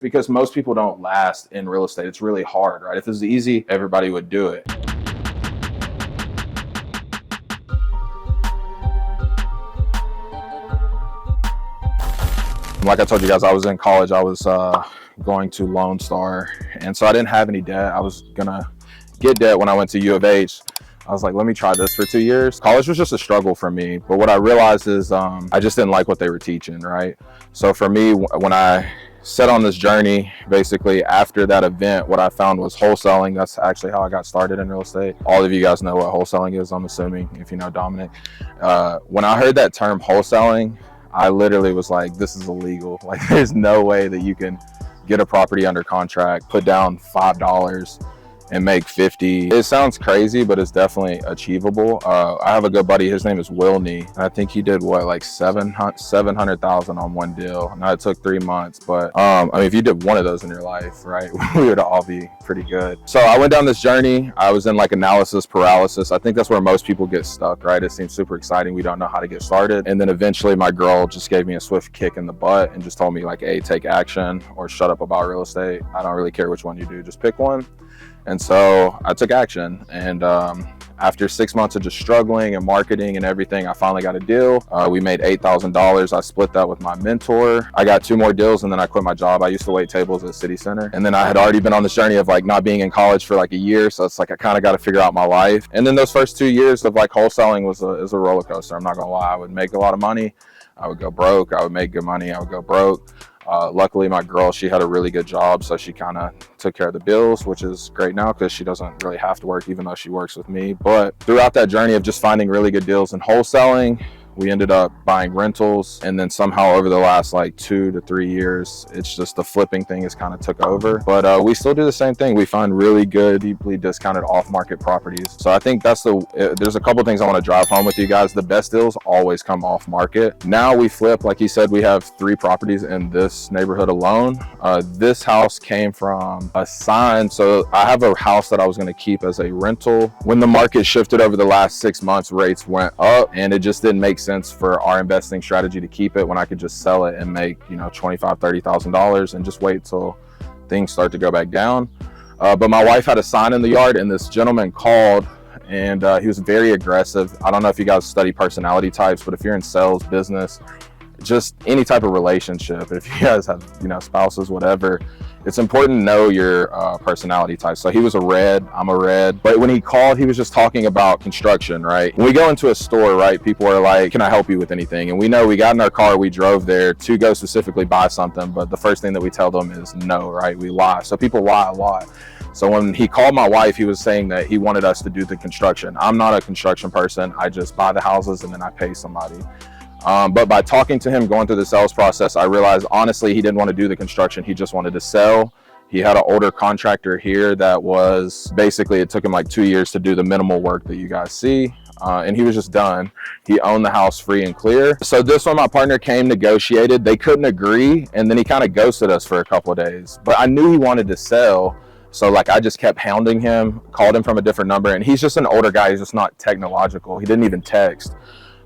because most people don't last in real estate. It's really hard, right? If it was easy, everybody would do it. Like I told you guys, I was in college. I was going to Lone Star, and so I didn't have any debt. I was gonna get debt when I went to U of H. I was like, let me try this for 2 years. College was just a struggle for me, but what I realized is I just didn't like what they were teaching, right? So for me, when I set on this journey, basically after that event, what I found was wholesaling. That's actually how I got started in real estate. All of you guys know what wholesaling is, I'm assuming, if you know Dominic. When I heard that term wholesaling, I literally was like, this is illegal. Like, there's no way that you can get a property under contract, put down $5 and make 50. It sounds crazy, but it's definitely achievable. I have a good buddy, his name is Wilney, and I think he did what, like 700,000 on one deal. Now it took 3 months, but I mean, if you did one of those in your life, right, we would all be pretty good. So I went down this journey. I was in like analysis paralysis. I think that's where most people get stuck, right? It seems super exciting. We don't know how to get started. And then eventually my girl just gave me a swift kick in the butt and just told me like, hey, take action or shut up about real estate. I don't really care which one you do, just pick one. And so I took action, and after 6 months of just struggling and marketing and everything, I finally got a deal. We made $8,000. I split that with my mentor. I got 2 more deals, and then I quit my job. I used to wait tables at City Center, and then I had already been on this journey of like not being in college for like a year, so it's like I kind of got to figure out my life. And then those first 2 years of like wholesaling was a roller coaster. I'm not gonna lie. I would make a lot of money, I would go broke. I would make good money, I would go broke. Luckily, my girl, she had a really good job, so she kind of took care of the bills, which is great now because she doesn't really have to work, even though she works with me. But throughout that journey of just finding really good deals in wholesaling, we ended up buying rentals, and then somehow over the last like 2 to 3 years, it's just the flipping thing has kind of took over. But we still do the same thing. We find really good, deeply discounted off-market properties. So I think that's there's a couple things I want to drive home with you guys. The best deals always come off-market. Now we flip, like you said, we have 3 properties in this neighborhood alone. This house came from a sign. So I have a house that I was going to keep as a rental. When the market shifted over the last 6 months, rates went up, and it just didn't make sense for our investing strategy to keep it when I could just sell it and make, you know, $25,000-$30,000 and just wait till things start to go back down. But my wife had a sign in the yard, and this gentleman called, and he was very aggressive. I don't know if you guys study personality types, but if you're in sales, business, just any type of relationship, if you guys have, you know, spouses, whatever, it's important to know your personality type. So he was a red, I'm a red. But when he called, he was just talking about construction, right? When we go into a store, right, people are like, can I help you with anything? And we know we got in our car, we drove there to go specifically buy something, but the first thing that we tell them is no, right? We lie. So people lie a lot. So when he called my wife, he was saying that he wanted us to do the construction. I'm not a construction person. I just buy the houses and then I pay somebody. But by talking to him, going through the sales process, I realized honestly he didn't want to do the construction. He just wanted to sell. He had an older contractor here that was basically, it took him like 2 years to do the minimal work that you guys see. And he was just done. He owned the house free and clear. So this one, my partner came, negotiated. They couldn't agree, and then he kind of ghosted us for a couple of days. But I knew he wanted to sell. So like I just kept hounding him, called him from a different number, and he's just an older guy. He's just not technological. He didn't even text.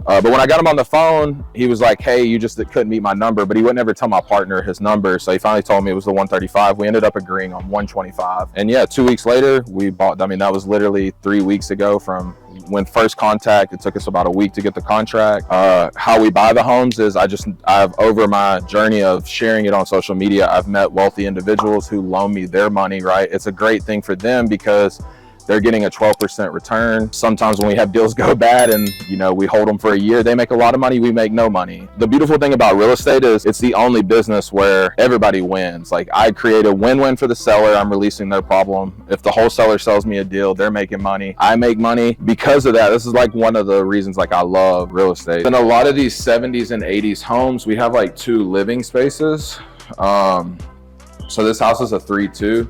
But when I got him on the phone, he was like, hey, you just couldn't meet my number, but he wouldn't ever tell my partner his number. So he finally told me it was the 135. We ended up agreeing on 125. And yeah, 2 weeks later, we bought, I mean, that was literally 3 weeks ago from when first contact. It took us about a week to get the contract. How we buy the homes is I've over my journey of sharing it on social media, I've met wealthy individuals who loan me their money, right? It's a great thing for them because they're getting a 12% return. Sometimes when we have deals go bad and, you know, we hold them for a year, they make a lot of money, we make no money. The beautiful thing about real estate is it's the only business where everybody wins. Like I create a win-win for the seller, I'm releasing their problem. If the wholesaler sells me a deal, they're making money, I make money. Because of that, this is like one of the reasons like I love real estate. In a lot of these 70s and 80s homes, we have like 2 living spaces. So this house is a 3-2.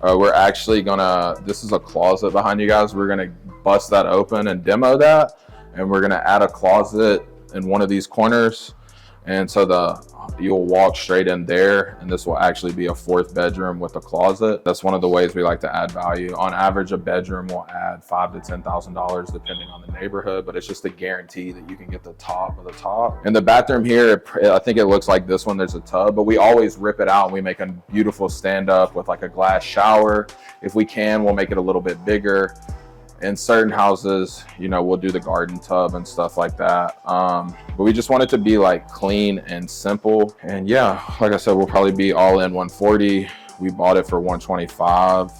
We're actually gonna, this is a closet behind you guys. We're gonna bust that open and demo that. And we're gonna add a closet in one of these corners. And so you'll walk straight in there, and this will actually be a 4th bedroom with a closet. That's one of the ways we like to add value. On average, a bedroom will add $5,000 to $10,000 depending on the neighborhood, but it's just a guarantee that you can get the top of the top. And the bathroom here, I think it looks like this one, there's a tub, but we always rip it out and we make a beautiful stand up with like a glass shower. If we can, we'll make it a little bit bigger. In certain houses, you know, we'll do the garden tub and stuff like that. But we just want it to be like clean and simple. And yeah, like I said, we'll probably be all in 140. We bought it for 125,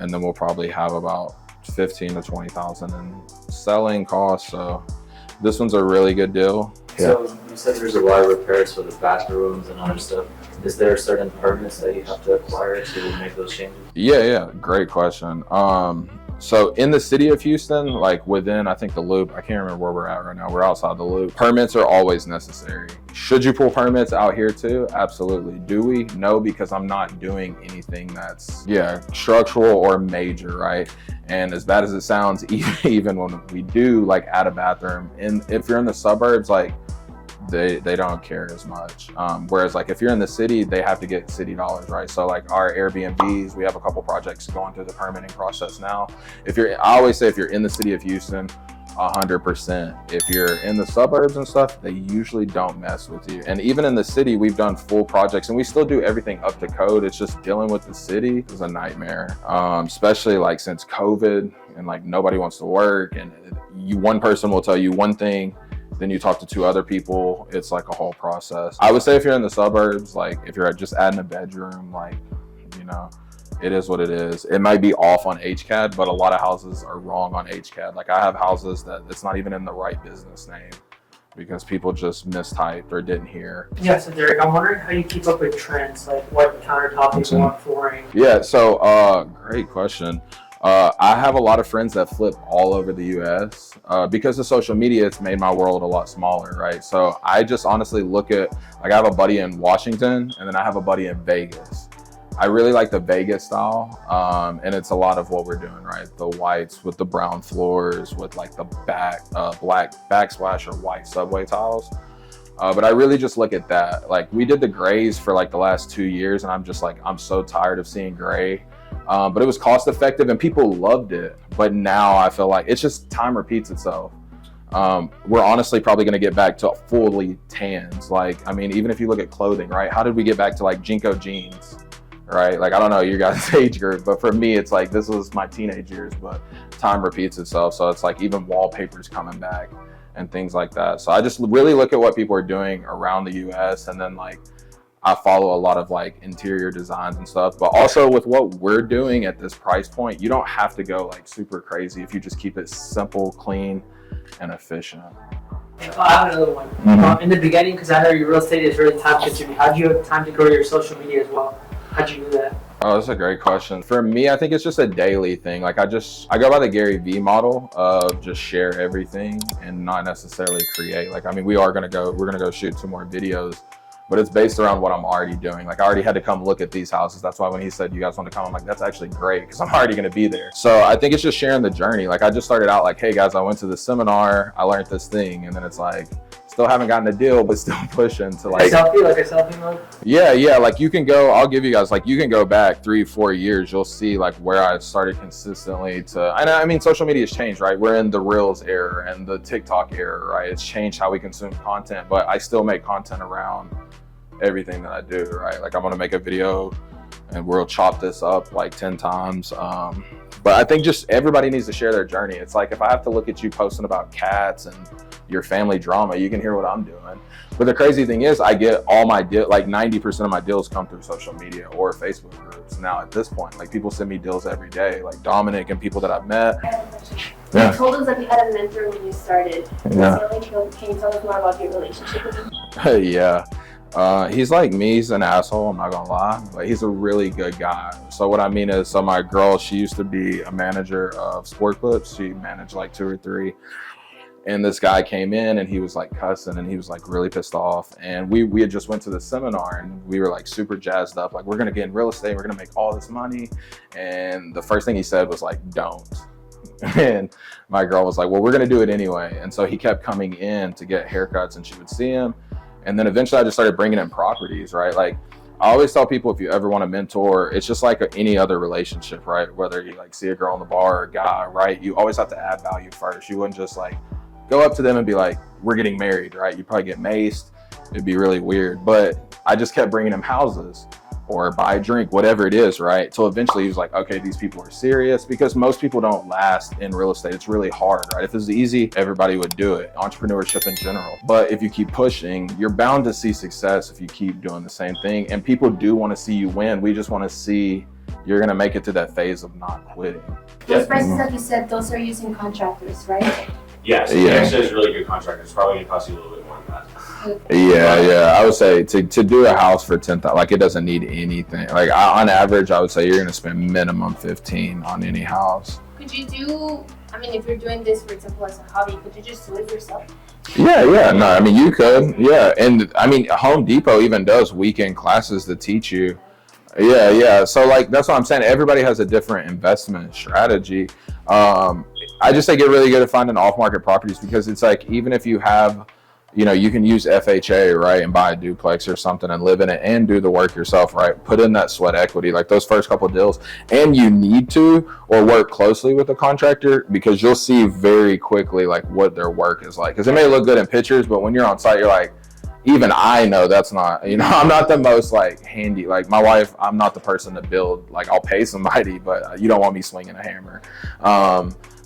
and then we'll probably have about 15 to 20,000 in selling costs. So this one's a really good deal. So you said there's a lot of repairs for the bathrooms and other stuff. Is there certain permits that you have to acquire to make those changes? Yeah, great question. So in the city of Houston, like within, I think the loop, I can't remember where we're at right now. We're outside the loop. Permits are always necessary. Should you pull permits out here too? Absolutely. Do we? No, because I'm not doing anything that's, structural or major, right? And as bad as it sounds, even when we do like add a bathroom, and if you're in the suburbs, like they don't care as much. Whereas like if you're in the city, they have to get city dollars, right? So like our Airbnbs, we have a couple projects going through the permitting process now. I always say if you're in the city of Houston, 100%. If you're in the suburbs and stuff, they usually don't mess with you. And even in the city, we've done full projects and we still do everything up to code. It's just dealing with the city is a nightmare, especially like since COVID and like nobody wants to work, and one person will tell you one thing, then you talk to 2 other people. It's like a whole process. I would say if you're in the suburbs, like if you're just adding a bedroom, like, you know, it is what it is. It might be off on HCAD, but a lot of houses are wrong on HCAD. Like I have houses that it's not even in the right business name because people just mistyped or didn't hear. Yeah, so Derek, I'm wondering how you keep up with trends, like what countertop you want, flooring. Yeah, so great question. I have a lot of friends that flip all over the US. Because of social media, it's made my world a lot smaller, right? So I just honestly look at, like I have a buddy in Washington and then I have a buddy in Vegas. I really like the Vegas style, and it's a lot of what we're doing, right? The whites with the brown floors with like the black backsplash or white subway tiles. But I really just look at that. Like we did the grays for like the last 2 years and I'm just like, I'm so tired of seeing gray. But it was cost effective and people loved it. But now I feel like it's just time repeats itself. We're honestly probably going to get back to fully tans. Like, I mean, even if you look at clothing, right? How did we get back to like Jinko jeans, right? Like, I don't know your guys' age group, but for me, it's like, this was my teenage years, but time repeats itself. So it's like even wallpaper's coming back and things like that. So I just really look at what people are doing around the US, and then like, I follow a lot of like interior designs and stuff, but also with what we're doing at this price point, you don't have to go like super crazy if you just keep it simple, clean, and efficient. I have another one. Mm-hmm. In the beginning, because I know your real estate is really time consuming, how do you have time to grow your social media as well? How'd you do that? Oh, that's a great question. For me, I think it's just a daily thing. Like I go by the Gary Vee model of just share everything and not necessarily create. Like, I mean, we're gonna go shoot 2 more videos, but it's based around what I'm already doing. Like I already had to come look at these houses. That's why when he said, you guys want to come, I'm like, that's actually great because I'm already going to be there. So I think it's just sharing the journey. Like I just started out like, hey guys, I went to this seminar, I learned this thing. And then it's like, still haven't gotten a deal, but still pushing to like a selfie mode? Yeah. Like you can go, I'll give you guys, like you can go back 3-4 years. You'll see like where I started consistently to, and I mean, social media has changed, right? We're in the Reels era and the TikTok era, right? It's changed how we consume content, but I still make content around everything that I do, right? Like I'm gonna make a video and we'll chop this up like 10 times. But I think just everybody needs to share their journey. It's like if I have to look at you posting about cats and your family drama, you can hear what I'm doing. But the crazy thing is I get all my like 90% of my deals come through social media or Facebook groups. Now at this point, like people send me deals every day, like Dominic and people that I've met. I have a question. You told us that you had a mentor when you started. Yeah. Can you tell us more about your relationship with him? Yeah. He's like me, he's an asshole, I'm not gonna lie, but he's a really good guy. So what I mean is, so my girl, she used to be a manager of Sport Clips. She managed like 2 or 3. And this guy came in and he was like cussing and he was like really pissed off. And we had just went to the seminar and we were like super jazzed up. Like, we're gonna get in real estate, we're gonna make all this money. And the first thing he said was like, don't. And my girl was like, well, we're gonna do it anyway. And so he kept coming in to get haircuts and she would see him. And then eventually I just started bringing in properties, right? Like I always tell people, if you ever want to mentor, it's just like any other relationship, right? Whether you like see a girl on the bar or a guy, right? You always have to add value first. You wouldn't just like go up to them and be like, we're getting married, right? You'd probably get maced. It'd be really weird. But I just kept bringing him houses or buy a drink, whatever it is, right? So eventually he was like, okay, these people are serious, because most people don't last in real estate. It's really hard, right? If it was easy, everybody would do it. Entrepreneurship in general. But if you keep pushing, you're bound to see success if you keep doing the same thing. And people do want to see you win. We just want to see you're going to make it to that phase of not quitting. Those prices that you said, those are using contractors, right? Yes, Yeah. actually, it's really good contractors. It's probably going to cost you a little bit more than that. Yeah. I would say to do a house for 10,000, like it doesn't need anything. Like on average, I would say you're going to spend minimum 15 on any house. Could you do, I mean, if you're doing this, for example, as a hobby, could you just do it yourself? Yeah. No, I mean, you could. Yeah. And I mean, Home Depot even does weekend classes to teach you. Yeah. So like, that's what I'm saying. Everybody has a different investment strategy. I just say get really good at finding off-market properties, because it's like, even if you have, you know, you can use FHA, right, and buy a duplex or something and live in it and do the work yourself, right? Put in that sweat equity, like those first couple of deals. And you need to, or work closely with a contractor, because you'll see very quickly like what their work is like. Because it may look good in pictures, but when you're on site, you're like, even I know that's not, you know, I'm not the most like handy, like my wife, I'm not the person to build, like I'll pay somebody, but you don't want me swinging a hammer.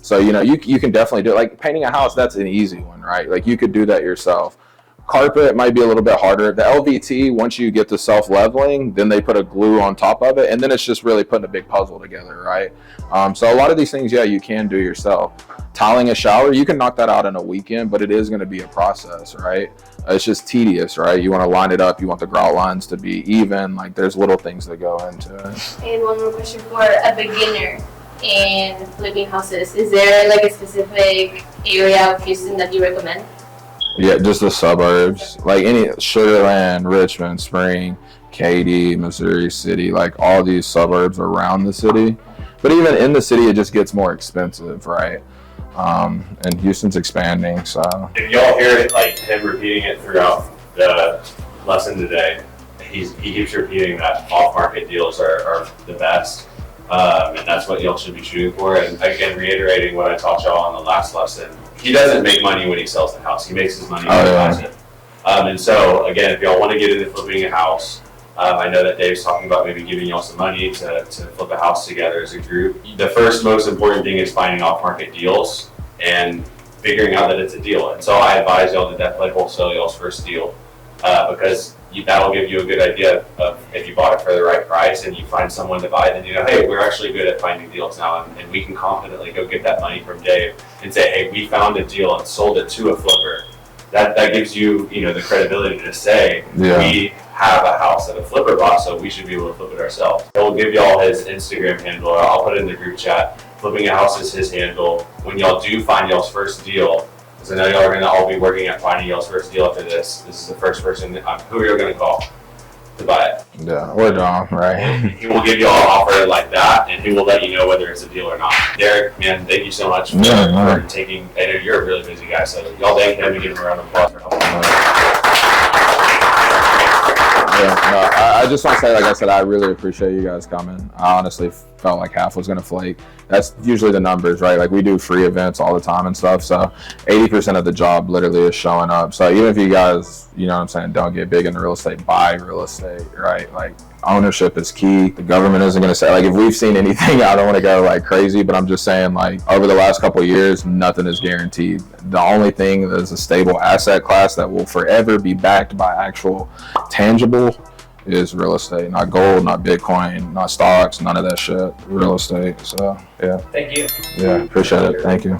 So, you know, you can definitely do it. Like painting a house, that's an easy one, right? Like you could do that yourself. Carpet might be a little bit harder. The LVT, once you get to self-leveling, then they put a glue on top of it, and then it's just really putting a big puzzle together, right? So a lot of these things, yeah, you can do yourself. Tiling a shower, you can knock that out in a weekend, but it is going to be a process, right? It's just tedious, right? You want to line it up. You want the grout lines to be even. Like there's little things that go into it. And one more question for a beginner in flipping houses. Is there like a specific area of Houston that you recommend? Yeah, just the suburbs, like any Sugar Land, Richmond, Spring, Katy, Missouri City, like all these suburbs around the city. But even in the city, it just gets more expensive, right? And Houston's expanding, so. If y'all hear it, like him repeating it throughout the lesson today, he keeps repeating that off-market deals are the best. And that's what y'all should be shooting for. And again, reiterating what I taught y'all on the last lesson, he doesn't make money when he sells the house. He makes his money when he buys it. And so again, if y'all want to get into flipping a house, I know that Dave's talking about maybe giving y'all some money to flip a house together as a group. The first most important thing is finding off-market deals and figuring out that it's a deal. And so I advise y'all to definitely wholesale y'all's first deal, because that'll give you a good idea of if you bought it for the right price and you find someone to buy, then you know, hey, we're actually good at finding deals now, and we can confidently go get that money from Dave and say, hey, we found a deal and sold it to a flipper. That gives you, you know, the credibility to say, we have a house that a flipper bought, so we should be able to flip it ourselves. He'll give y'all his Instagram handle, or I'll put it in the group chat. Flipping a House is his handle. When y'all do find y'all's first deal, because I know y'all are going to all be working at finding y'all's first deal after this. This is the first person who you're going to call to buy it. Yeah, or Dom, right? He will give y'all an offer like that, and he will let you know whether it's a deal or not. Derek, man, thank you so much for taking. I know you're a really busy guy, so y'all thank him and give him a round of applause for helping. Yeah, no, I just want to say, like I said, I really appreciate you guys coming. I honestly felt like half was going to flake. That's usually the numbers, right? Like we do free events all the time and stuff. So 80% of the job literally is showing up. So even if you guys, you know what I'm saying, don't get big into real estate, buy real estate, right? Like ownership is key. The government isn't going to say, like if we've seen anything, I don't want to go like crazy, but I'm just saying like over the last couple of years, nothing is guaranteed. The only thing that is a stable asset class that will forever be backed by actual tangible is real estate. Not gold, not Bitcoin, not stocks, none of that shit. Real estate. So yeah. Thank you. Yeah, appreciate it. Thank you.